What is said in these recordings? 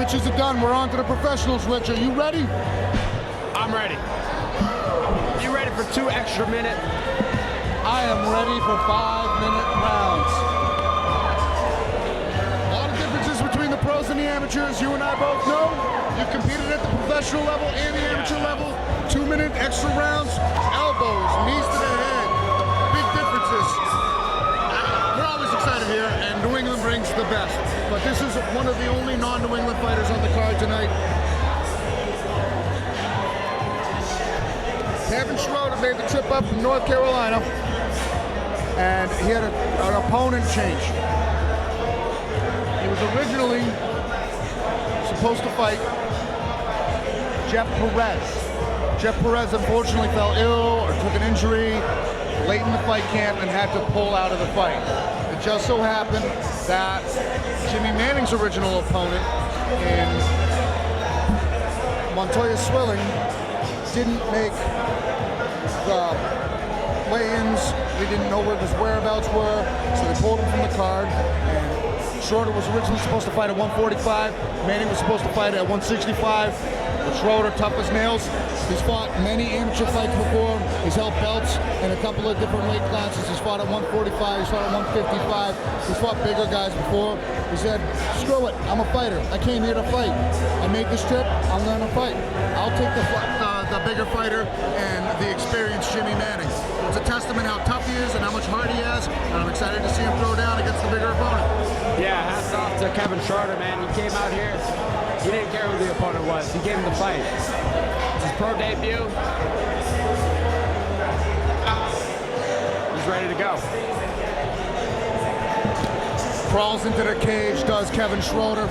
amateurs are done. We're on to the professionals. Rich, are you ready? I'm ready. You ready for 2 extra minutes? I am ready for 5-minute rounds. A lot of differences between the pros and the amateurs. You and I both know. You've competed at the professional level and the amateur level. 2-minute extra rounds, elbows, knees to the head. Big differences. We're always excited here, and New England brings the best. But this is one of the only non-New England fighters on the card tonight. Kevin Schroder made the trip up from North Carolina, and he had an opponent change. He was originally supposed to fight Jeff Perez. Jeff Perez unfortunately fell ill or took an injury late in the fight camp and had to pull out of the fight. It just so happened that Jimmy Manning's original opponent in Montoya Swilling didn't make the weigh-ins. They didn't know where his whereabouts were, so they pulled him from the card. And Schroder was originally supposed to fight at 145. Manning was supposed to fight at 165. But Schroder, tough as nails. He's fought many amateur fights before. He's held belts in a couple of different weight classes. He's fought at 145. He's fought at 155. He's fought bigger guys before. He said, screw it, I'm a fighter. I came here to fight. I made this trip, I'm gonna fight. I'll take the bigger fighter and the experienced Jimmy Manning. It's a testament how tough he is and how much heart he has, and I'm excited to see him throw down against the bigger opponent. Yeah, hats off to Kevin Schroder, man. He came out here, he didn't care who the opponent was. He gave him the fight. It's his pro debut. He's ready to go. Crawls into the cage, does Kevin Schroder.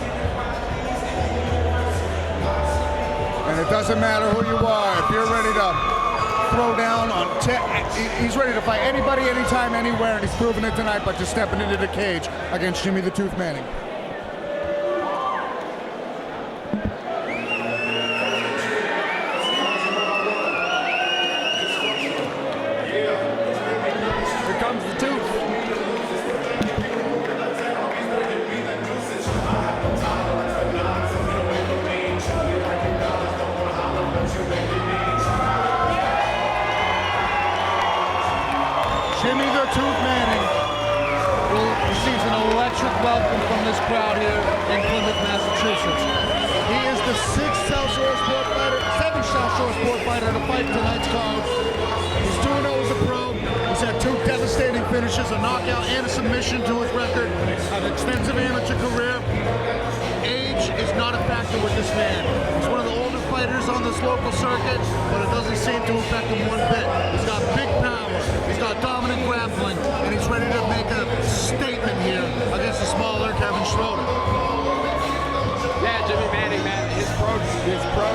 And it doesn't matter who you are. If you're ready to throw down on, he's ready to fight anybody, anytime, anywhere, and he's proven it tonight by just stepping into the cage against Jimmy the Tooth Manning. Here comes the Tooth. Jimmy the Tooth Manning receives an electric welcome from this crowd here in Plymouth, Massachusetts. He is the 6th South Shore Sport fighter, 7th South Shore Sport fighter to fight tonight's card. He's 2-0 as a pro. He's had 2 devastating finishes, a knockout and a submission to his record, an extensive amateur career. Age is not a factor with this man. He's one of the older fighters on this local circuit, but it doesn't seem to affect him one bit. He's got big power, he's got dominant grappling, and he's ready to make a statement here against the smaller Kevin Schroder. Yeah, Jimmy Manning, man, his pro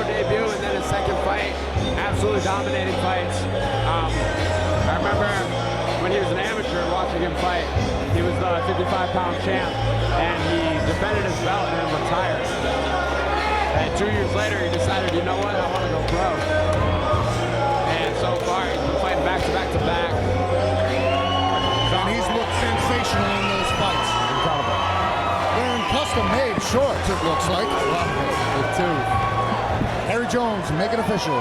debut and then his second fight, absolutely dominating fights. I remember when he was an amateur watching him fight. He was the 55-pound champ, and he defended his belt and then retired. And 2 years later, he decided, you know what, I want to go pro. And so far, he's been fighting back-to-back-to-back. And he's looked sensational in those fights. Incredible. Wearing custom-made shorts, it looks like. The Tooth. Harry Jones, make it official.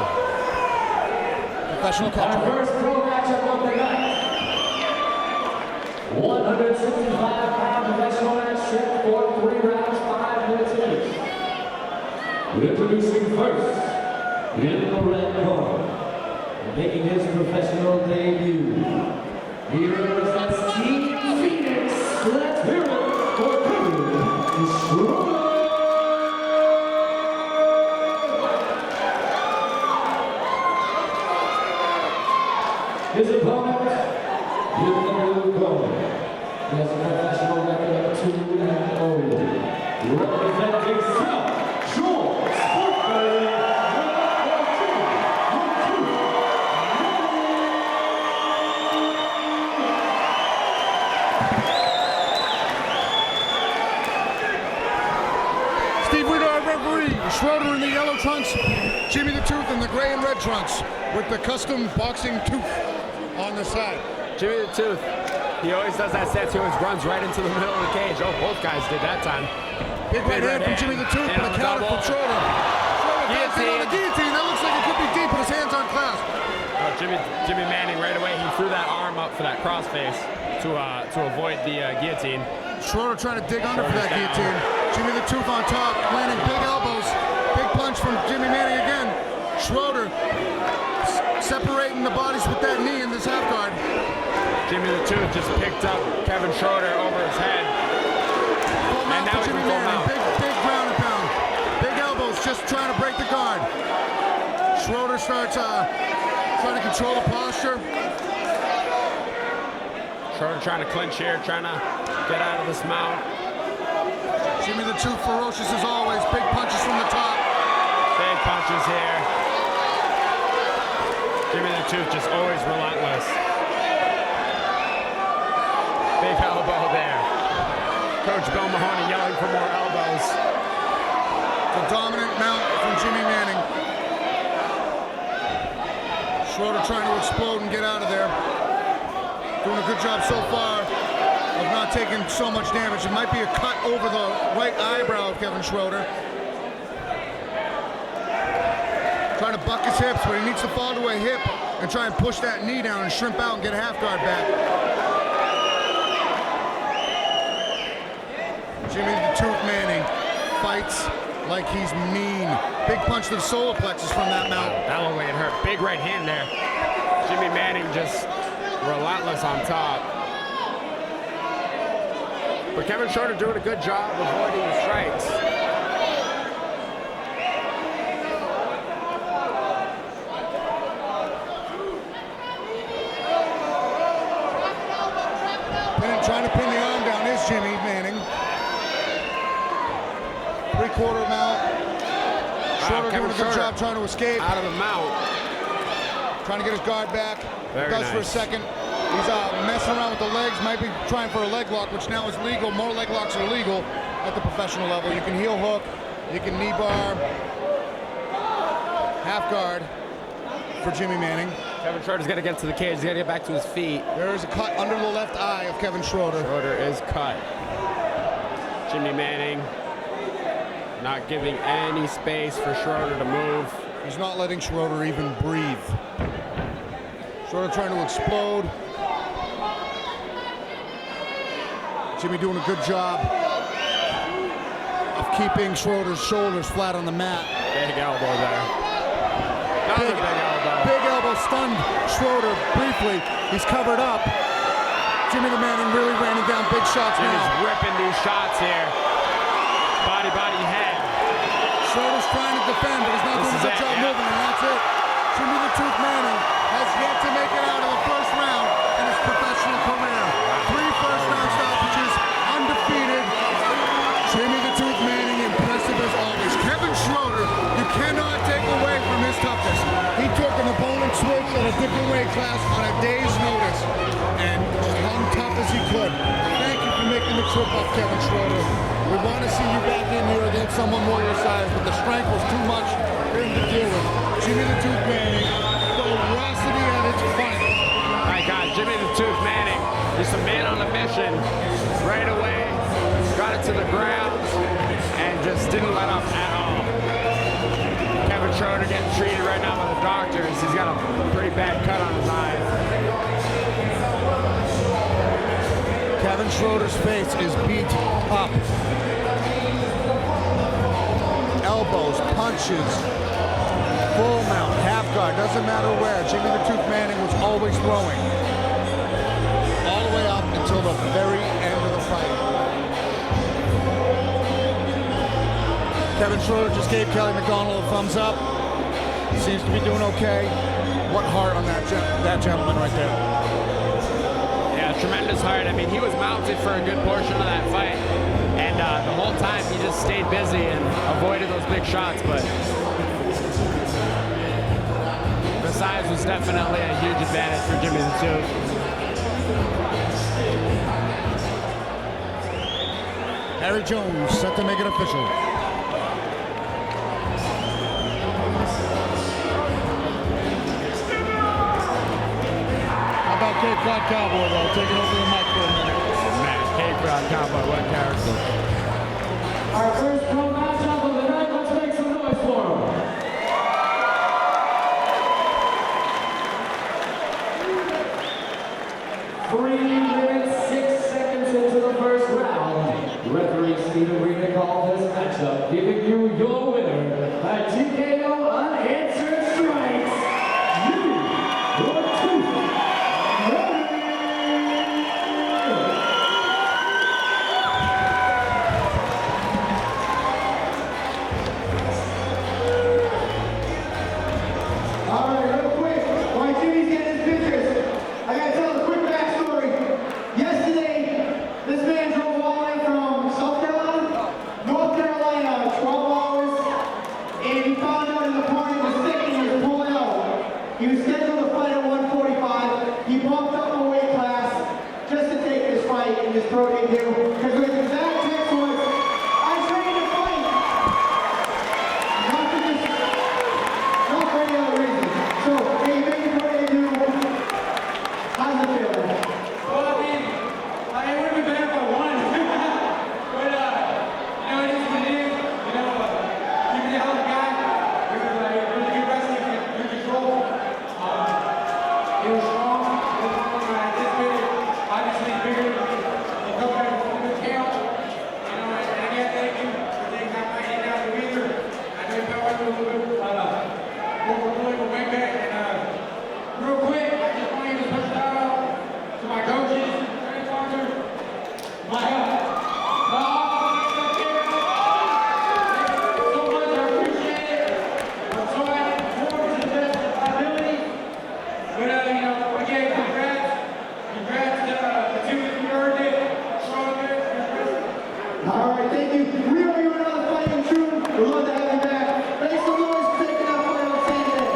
Professional catcher. Our first pro matchup of the night. 165-pound professional match set for 3 rounds, 5 minutes each. Introducing first, in the red corner, making his professional debut. He represents Team Phoenix. Let's hear it for Kevin Schroder. His opponent, in the blue corner, he has a professional record of 2-0. Representing South Shore Sport Fighting, Steve Weeder, our referee. Schroder in the yellow trunks, Jimmy the Tooth in the gray and red trunks with the custom boxing tooth on the side. Jimmy the Tooth, he always does that stance. He always runs right into the middle of the cage. Oh, both guys did that time. Big right hand from Jimmy the Tooth, but a counter from Schroder. Schroder gets in on the guillotine. That looks like it could be deep, but his hands aren't clasped. Jimmy Manning right away, he threw that arm up for that crossface to avoid the guillotine. Schroder trying to dig under for that guillotine. Jimmy the Tooth on top, landing big elbows. Big punch from Jimmy Manning again. Schroder separating the bodies with that knee in this half guard. Jimmy the Tooth just picked up Kevin Schroder over his head. Full mount for Jimmy Manning. Big ground and pound. Big elbows just trying to break the guard. Schroder starts trying to control the posture. Schroder trying to clinch here, trying to get out of this mount. Jimmy the Tooth ferocious as always. Big punches from the top. Big punches here. Jimmy the Tooth just always relentless. Big elbow there. Coach Bill Mahoney yelling for more elbows. The dominant mount from Jimmy Manning. Schroder trying to explode and get out of there. Doing a good job so far of not taking so much damage. It might be a cut over the right eyebrow of Kevin Schroder. Trying to buck his hips, but he needs to fall to a hip and try and push that knee down and shrimp out and get a half guard back. Jimmy the Tooth Manning fights like he's mean. Big punch to the solar plexus from that mount. That looked like it hurt. Big right hand there. Jimmy Manning just relentless on top. But Kevin Schroder doing a good job avoiding the strikes. Trying to pin the arm down is Jimmy Manning. Three-quarter mount. Schroder doing a good job trying to escape. Out of the mount. Trying to get his guard back. Very Does nice. for a second. He's messing around with the legs. Might be trying for a leg lock, which now is legal. More leg locks are legal at the professional level. You can heel hook. You can knee bar. Half guard for Jimmy Manning. Kevin Schroder's got to get to the cage. He's got to get back to his feet. There is a cut under the left eye of Kevin Schroder. Schroder is cut. Jimmy Manning not giving any space for Schroder to move. He's not letting Schroder even breathe. Schroder trying to explode. Jimmy doing a good job of keeping Schroder's shoulders flat on the mat. Big elbow there. Another big elbow. Big elbow stunned Schroder briefly. He's covered up. Jimmy the Manning really raining down big shots Jimmy's now. ripping these shots here. Body, head. Schroder's trying to defend, but he's not doing a good job moving, and that's it. Jimmy the Tooth Manning has yet to make it out of the first round in his professional career. 3 first-round stoppages, undefeated. Jimmy the Tooth Manning impressive as always. Kevin Schroder, you cannot take away from his toughness. He took an opponent switch at a different weight class on a day's notice and hung tough as he could. Thank you for making the trip up, Kevin Schroder. We want to see you back in here against someone more your size, but the strength was too much for him to deal with. Jimmy the Tooth Manning, ferocity at its finest. My God, Jimmy the Tooth Manning, just a man on a mission. Right away, got it to the ground, and just didn't let up at all. Kevin Schroder getting treated right now by the doctors. He's got a pretty bad cut on his eye. Kevin Schroder's face is beat up. Elbows, punches, full mount, half guard, doesn't matter where. Jimmy the Tooth Manning was always throwing. All the way up until the very end of the fight. Kevin Schroder just gave Kelly McDonald a thumbs up. Seems to be doing okay. What heart on that gentleman right there. Tremendous heart. I mean, he was mounted for a good portion of that fight, and the whole time he just stayed busy and avoided those big shots, but the size was definitely a huge advantage for Jimmy the Tooth. Harry Jones set to make it official. Cape Cod Cowboy, though, taking over the mic for a minute. Man, Cape Cod Cowboy, what a character. Our first pro matchup of the night. Let's make some noise for him. 3 minutes, 6 seconds into the first round. Referee Stephen Rena called this matchup, giving you your winner, a TKO unanswered strikes. You, your tooth. All right, real quick, while Jimmy's getting his pictures, I gotta tell a quick backstory. Yesterday, this man drove all the way from South Carolina, North Carolina, 12 hours, and he found out his opponent was sick and he was pulling out. He was scheduled to fight at 145. He bumped up a weight class just to take this fight in his pro debut, because his exact text was, "I'm trained to fight." Not to just not for any other reason. So, hey, you made your pro debut. How's it feeling? Well, I mean, it would have been better if I won. But, it is what it is. Keeping the hell of a guy. It was really good wrestling, good control. It was strong. It was strong than I anticipated. Obviously, bigger than me. He come back with a good count. And again, thank you for taking that fight in after either. I know you felt like it was a little bit more political bang bang. And real quick, I just want to give a special shout out to my coaches, training partner, my office up here. Thank you so much, I appreciate it. I'm so happy to perform to the best of my ability. But again, congrats to the two that you earned it. Schroder, All right, thank you. We owe you another fight in June. We'd love to have you back. Make some noise for taking that fight on Saturday.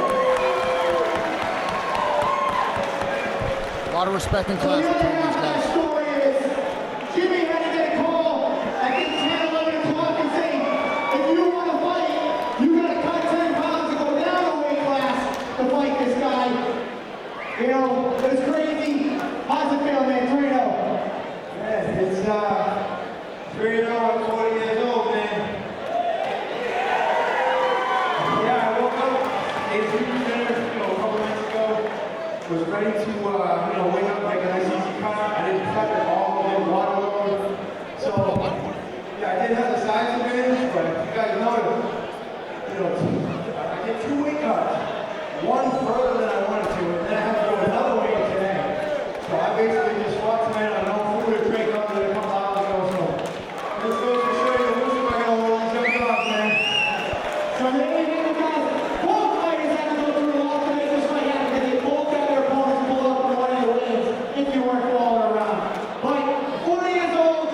A lot of respect and So class the other between half these of that guys. story is Jimmy had to get a call at 10, 11 o'clock and say, if you want to fight, you got to cut 10 pounds and go down a weight class to fight this guy. It was crazy. How's it feel, man? Trino? Yeah, it's pretty low. I'm 40 years old, man. Yeah, I woke up, ate a food dinner, a couple nights ago. Was ready to, wake up like a nice easy car. I didn't prep at all. Didn't water load. So, yeah, I did have the size advantage, but you guys know it. I did 2 weight cuts. One further than I wanted to, and then I had to go another weight today. So I basically just fought tonight on no food or drink other than a couple hours ago. So this goes to show you the wisdom I gotta hold these young dogs, man. So the guys, both fighters had to go through a lot to make this fight happen because they both got their opponents pulled up in one of the wins if you weren't following around. But 40 years old,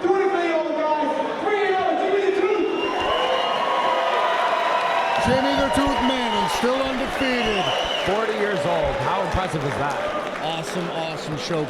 doing it for the old guys. Bring it on, Jimmy the Tooth. Jimmy the Tooth Manning, still undefeated. 40 years old. How impressive is that? Awesome, awesome show.